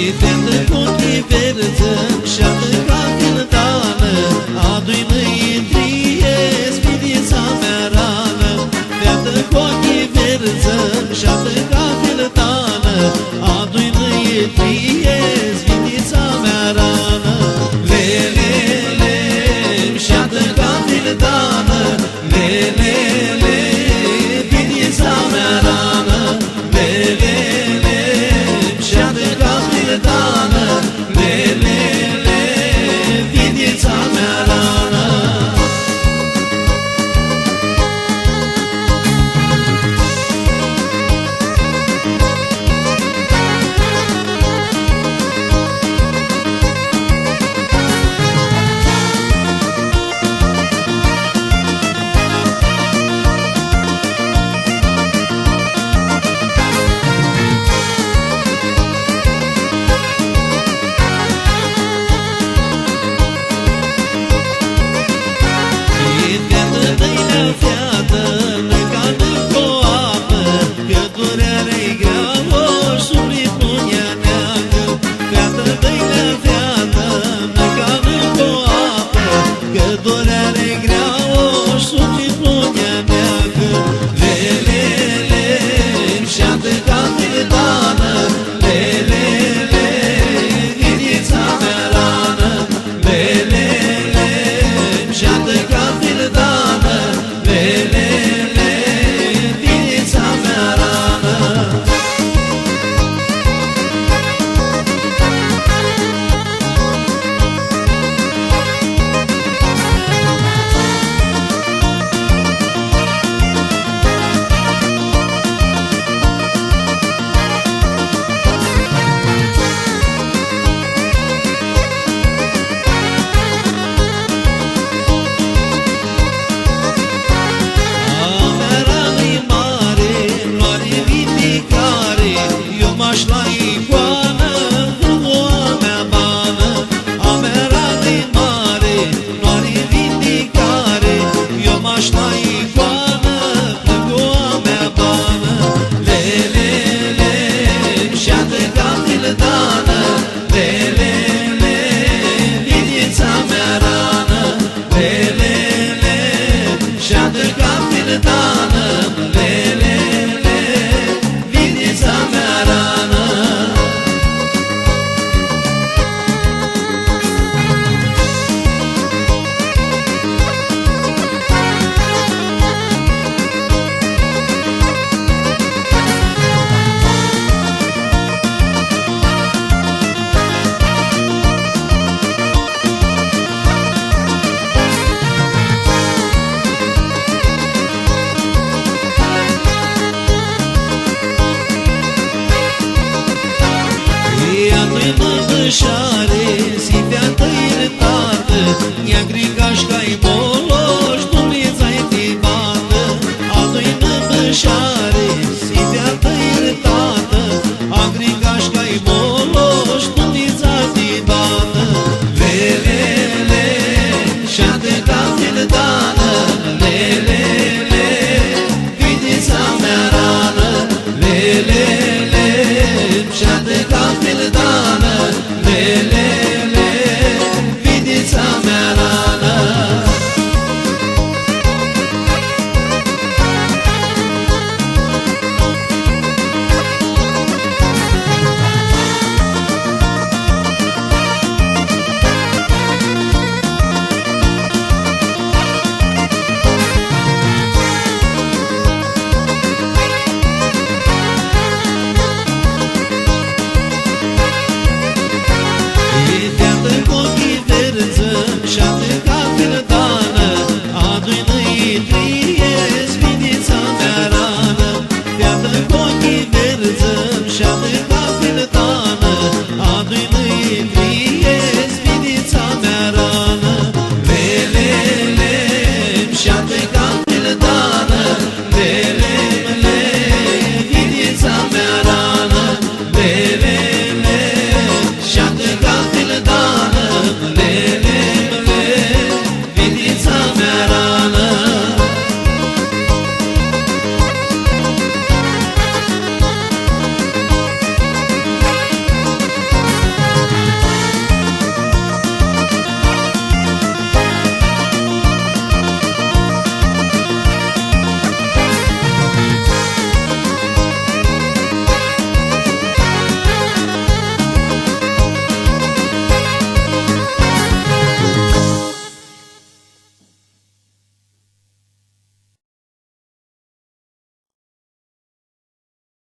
Fete cu ochii verzi și-adă ca filtană, adu-i mâintrie, spirița mea rană. Fete cu ochii verzi și-adă ca filtană, adu-i mâintrie, spirița mea rană. Lelele, și-adă ca filtană, lelele, spirița mea rană. Lelele, și-adă ca filtană, lelele, vidița mea rană. M-aș la icoană, vreo mea bană. Amerale mare, nu-are vindicare. Eu m-aș la icoană, vreo mea bană. Lelele, și-adă ca filtană, lelele, vidița mea rană. Lelele, și-adă ca filtană, lelele, vidița mea rană. Ia-mi măgășare